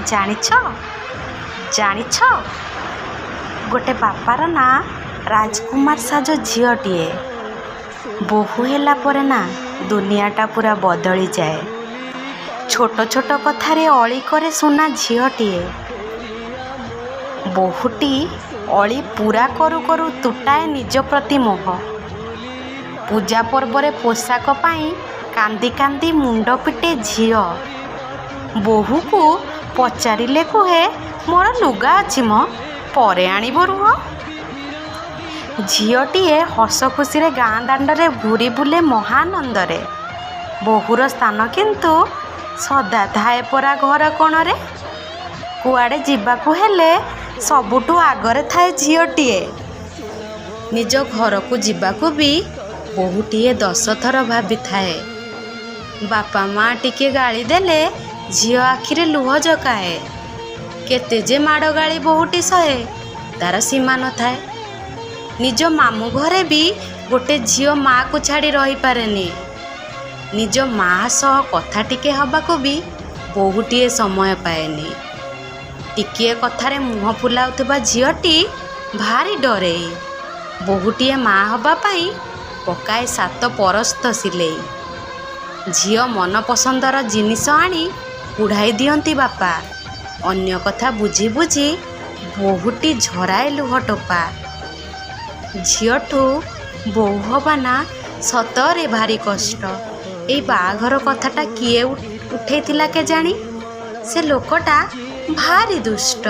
ଜାଣିଛ ଜାଣିଛ ଗୋଟେ ବାପାର ନାଁ ରାଜକୁମାର ସାଜ ଝିଅଟିଏ। ବୋହୂ ହେଲା ପରେ ନା ଦୁନିଆଟା ପୁରା ବଦଳିଯାଏ। ଛୋଟ ଛୋଟ କଥାରେ ଅଳି କରେ ସୁନା ଝିଅଟିଏ। ବୋହୂଟି ଅଳି ପୁରା କରୁ କରୁ ତୁଟାଏ ନିଜ ପ୍ରତି ମୋହ। ପୂଜା ପର୍ବରେ ପୋଷାକ ପାଇଁ କାନ୍ଦି କାନ୍ଦି ମୁଣ୍ଡ ପିଟେ ଝିଅ। ବୋହୂକୁ ପଚାରିଲେ କୁହେ ମୋର ଲୁଗା ଅଛି ମ, ପରେ ଆଣିବ ରୁହ। ଝିଅଟିଏ ହସ ଖୁସିରେ ଗାଁ ଦାଣ୍ଡରେ ଘୁରି ବୁଲେ ମହାନନ୍ଦରେ। ବୋହୂର ସ୍ଥାନ କିନ୍ତୁ ସଦା ଥାଏ ପରା ଘର କୋଣରେ। କୁଆଡ଼େ ଯିବାକୁ ହେଲେ ସବୁଠୁ ଆଗରେ ଥାଏ ଝିଅଟିଏ। ନିଜ ଘରକୁ ଯିବାକୁ ବି ବୋହୂଟିଏ 10 ଥର ଭାବିଥାଏ। ବାପା ମା ଟିକେ ଗାଳି ଦେଲେ ଝିଅ ଆଖିରେ ଲୁହ ଜକାଏ। କେତେ ଯେ ମାଡ଼ ଗାଳି ବୋହୂଟି ସହେ, ତାର ସୀମା ନଥାଏ। ନିଜ ମାମୁଁ ଘରେ ବି ଗୋଟେ ଝିଅ ମାଆକୁ ଛାଡ଼ି ରହିପାରେନି। ନିଜ ମାଆ ସହ କଥା ଟିକେ ହେବାକୁ ବି ବୋହୂଟିଏ ସମୟ ପାଏନି। ଟିକିଏ କଥାରେ ମୁହଁ ଫୁଲାଉଥିବା ଝିଅଟି ଭାରି ଡରେ। ବୋହୂଟିଏ ମାଆ ହେବା ପାଇଁ ପକାଏ 7 ପରସ୍ତ ସିଲେଇ। ଝିଅ ମନ ପସନ୍ଦର ଜିନିଷ ଆଣି କୁଢ଼ାଇ ଦିଅନ୍ତି ବାପା। ଅନ୍ୟ କଥା ବୁଝି ବୁଝି ବୋହୂଟି ଝରାଏ ଲୁହ ଟୋପା। ଝିଅଠୁ ବୋହୂ ହବା ନା ସତରେ ଭାରି କଷ୍ଟ। ଏଇ ବାହାଘର କଥାଟା କିଏ ଉଠେଇଥିଲା କେଜାଣି? ସେ ଲୋକଟା ଭାରି ଦୁଷ୍ଟ।